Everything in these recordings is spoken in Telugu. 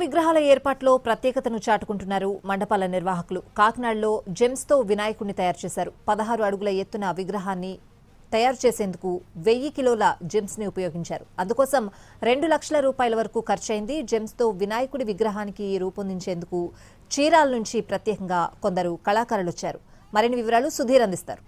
విగ్రహాల ఏర్పాటులో ప్రత్యేకతను చాటుకుంటున్నారు మండపాల నిర్వాహకులు. కాకినాడలో జెమ్స్తో వినాయకుడిని తయారు చేశారు. 16 అడుగుల ఎత్తున విగ్రహాన్ని తయారు చేసేందుకు 1000 కిలోల జెమ్స్ ని ఉపయోగించారు. అందుకోసం 2 లక్షల రూపాయల వరకు ఖర్చయింది. జెమ్స్తో వినాయకుడి విగ్రహానికి రూపొందించేందుకు చీరాల నుంచి ప్రత్యేకంగా కొందరు కళాకారులు వచ్చారు. మరిన్ని వివరాలు సుధీర్ అందిస్తారు.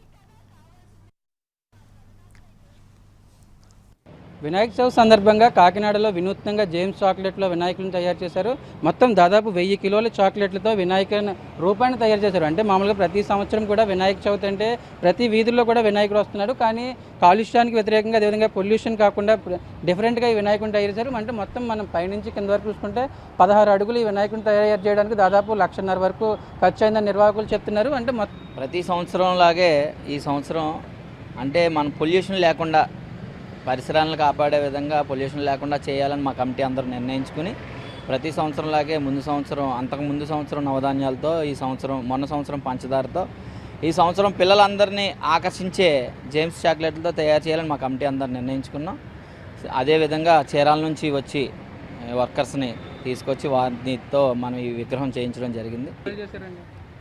వినాయక చవితి సందర్భంగా కాకినాడలో వినూత్నంగా జేమ్స్ చాక్లెట్లో వినాయకులను తయారు చేశారు. మొత్తం దాదాపు 1000 కిలోల చాక్లెట్లతో వినాయకుని రూపాన్ని తయారు చేశారు. అంటే మామూలుగా ప్రతి సంవత్సరం కూడా వినాయక చవితి అంటే ప్రతి వీధుల్లో కూడా వినాయకుడు వస్తున్నాడు. కానీ కాలుష్యానికి వ్యతిరేకంగా అదేవిధంగా పొల్యూషన్ కాకుండా డిఫరెంట్గా ఈ వినాయకుని తయారు చేశారు. అంటే మొత్తం మనం పైనుంచి కింద వరకు చూసుకుంటే 16 అడుగులు ఈ వినాయకుని తయారు చేయడానికి దాదాపు 1.5 లక్షల వరకు ఖర్చు అయిందని నిర్వాహకులు చెప్తున్నారు. అంటే ప్రతి సంవత్సరం లాగే ఈ సంవత్సరం అంటే మన పొల్యూషన్ లేకుండా పరిసరాలను కాపాడే విధంగా పొల్యూషన్ లేకుండా చేయాలని మా కమిటీ అందరూ నిర్ణయించుకుని ప్రతి సంవత్సరంలాగే అంతకు ముందు సంవత్సరం నవధాన్యాలతో ఈ సంవత్సరం మొన్న సంవత్సరం పంచదారతో ఈ సంవత్సరం పిల్లలందరినీ ఆకర్షించే జేమ్స్ చాక్లెట్లతో తయారు చేయాలని మా కమిటీ అందరూ నిర్ణయించుకున్నాం. అదేవిధంగా చీరాల నుంచి వచ్చి వర్కర్స్ని తీసుకొచ్చి వారితో మనం ఈ విగ్రహం చేయించడం జరిగింది.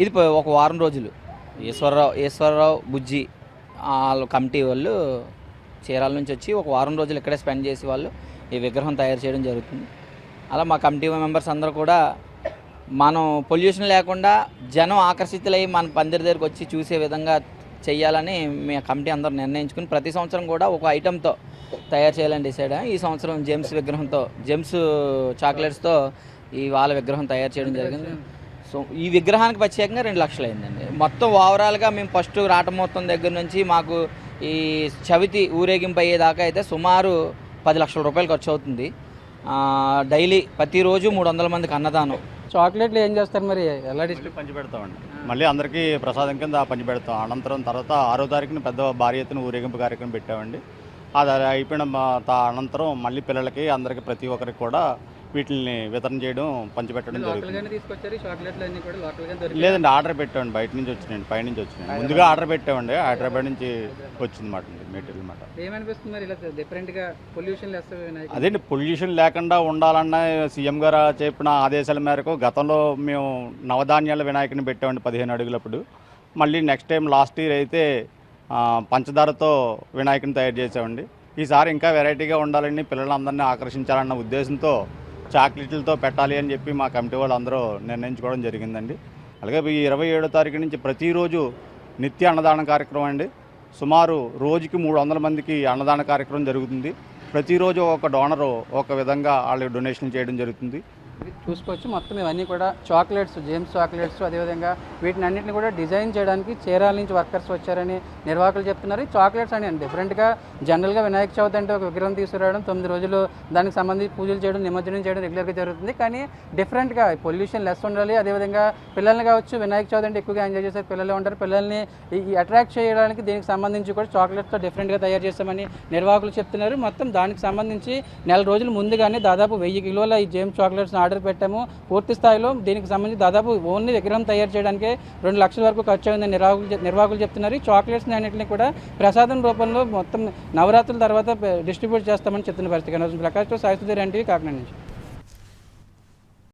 ఇది ఒక వారం రోజులు ఈశ్వరరావు బుజ్జి వాళ్ళ కమిటీ వాళ్ళు చీరాల నుంచి వచ్చి ఒక వారం రోజులు ఇక్కడే స్పెండ్ చేసి వాళ్ళు ఈ విగ్రహం తయారు చేయడం జరుగుతుంది. అలా మా కమిటీ మెంబర్స్ అందరూ కూడా మనం పొల్యూషన్ లేకుండా జనం ఆకర్షితులై మన పందిరి దగ్గరికి వచ్చి చూసే విధంగా చేయాలని మీ కమిటీ అందరూ నిర్ణయించుకుని ప్రతి సంవత్సరం కూడా ఒక ఐటెంతో తయారు చేయాలని డిసైడ్ అయ్యాం. ఈ సంవత్సరం జెమ్స్ చాక్లెట్స్తో ఈ వాళ్ళ విగ్రహం తయారు చేయడం జరిగింది. సో ఈ విగ్రహానికి ప్రత్యేకంగా 2 లక్షలు అయిందండి. మొత్తం ఓవరాల్గా మేము ఫస్ట్ రాటమోత్తం దగ్గర నుంచి మాకు ఈ చవితి ఊరేగింపు అయ్యేదాకా అయితే సుమారు 10 లక్షల రూపాయలు ఖర్చు అవుతుంది. డైలీ ప్రతిరోజు 300 మందికి అన్నదానం. చాక్లెట్లు ఏం చేస్తారు మరి? ఎలా పంచిపెడతామండి. మళ్ళీ అందరికీ ప్రసాదం కింద పంచిపెడతాం. అనంతరం తర్వాత 6వ తారీఖున పెద్ద భారీ ఎత్తున ఊరేగింపు కార్యక్రమం పెట్టామండి. అది అయిపోయిన అనంతరం మళ్ళీ పిల్లలకి అందరికీ ప్రతి ఒక్కరికి కూడా వీటిని వితరణ చేయడం పంచిపెట్టడం జరుగుతుంది. లేదండి, ఆర్డర్ పెట్టామండి. బయట నుంచి వచ్చినాయండి, పైనుంచి వచ్చినాయి. ముందుగా ఆర్డర్ పెట్టామండి, హైదరాబాద్ నుంచి వచ్చింది మాట మెటీరియల్ మాట. అదేంటి, పొల్యూషన్ లేకుండా ఉండాలన్న సీఎం గారు చెప్పిన ఆదేశాల మేరకు గతంలో మేము నవధాన్యాల వినాయకుని పెట్టామండి 15 అడుగులప్పుడు. మళ్ళీ నెక్స్ట్ టైం లాస్ట్ ఇయర్ అయితే పంచదారతో వినాయకుని తయారు చేసామండి. ఈసారి ఇంకా వెరైటీగా ఉండాలని పిల్లలందరినీ ఆకర్షించాలన్న ఉద్దేశంతో చాక్లెట్లతో పెట్టాలి అని చెప్పి మా కమిటీ వాళ్ళు అందరూ నిర్ణయించుకోవడం జరిగిందండి. అలాగే ఈ 27వ తారీఖు నుంచి ప్రతిరోజు నిత్య అన్నదాన కార్యక్రమం అండి. సుమారు రోజుకి 300 మందికి అన్నదాన కార్యక్రమం జరుగుతుంది. ప్రతిరోజు ఒక డోనరు ఒక విధంగా వాళ్ళకి డొనేషన్ చేయడం జరుగుతుంది. చూసుకోవచ్చు. మొత్తం ఇవన్నీ కూడా చాక్లెట్స్, జేమ్స్ చాక్లెట్స్, అదేవిధంగా వీటిని అన్నింటిని కూడా డిజైన్ చేయడానికి చీరాల నుంచి వర్కర్స్ వచ్చారని నిర్వాహకులు చెప్తున్నారు. ఈ చాక్లెట్స్ అని డిఫరెంట్గా జనరల్గా వినాయక చవితి అంటే ఒక విగ్రహం తీసుకురావడం, 9 రోజులు దానికి సంబంధించి పూజలు చేయడం, నిమజ్జనం చేయడం రెగ్యులర్గా జరుగుతుంది. కానీ డిఫరెంట్గా పొల్యూషన్ లెస్ ఉండాలి. అదేవిధంగా పిల్లల్ని కావచ్చు, వినాయక చవితి అంటే ఎక్కువగా ఎంజాయ్ చేసే పిల్లలు ఉంటారు. పిల్లల్ని ఈ అట్రాక్ట్ చేయడానికి దీనికి సంబంధించి కూడా చాక్లెట్స్తో డిఫరెంట్గా తయారు చేస్తామని నిర్వాహకులు చెప్తున్నారు. మొత్తం దానికి సంబంధించి నెల రోజులు ముందుగానే దాదాపు 1000 కిలోల ఈ జేమ్స్ చాక్లెట్స్ని ఆర్డర్ పెట్టాము. పూర్తి స్థాయిలో దీనికి సంబంధించి దాదాపు ఓన్లీ విగ్రహం తయారు చేయడానికి 2 లక్షల వరకు ఖర్చు అయిందని నిర్వాహకులు చెప్తున్నారు. ఈ చాక్లెట్స్ని అన్నింటినీ కూడా ప్రసాదం రూపంలో మొత్తం నవరాత్రుల తర్వాత డిస్ట్రిబ్యూట్ చేస్తామని చెప్తున్న పరిస్థితి. ప్రకాష్తో సాయి సుధీర్ ఎన్టీవీ కాకినాడ నుంచి.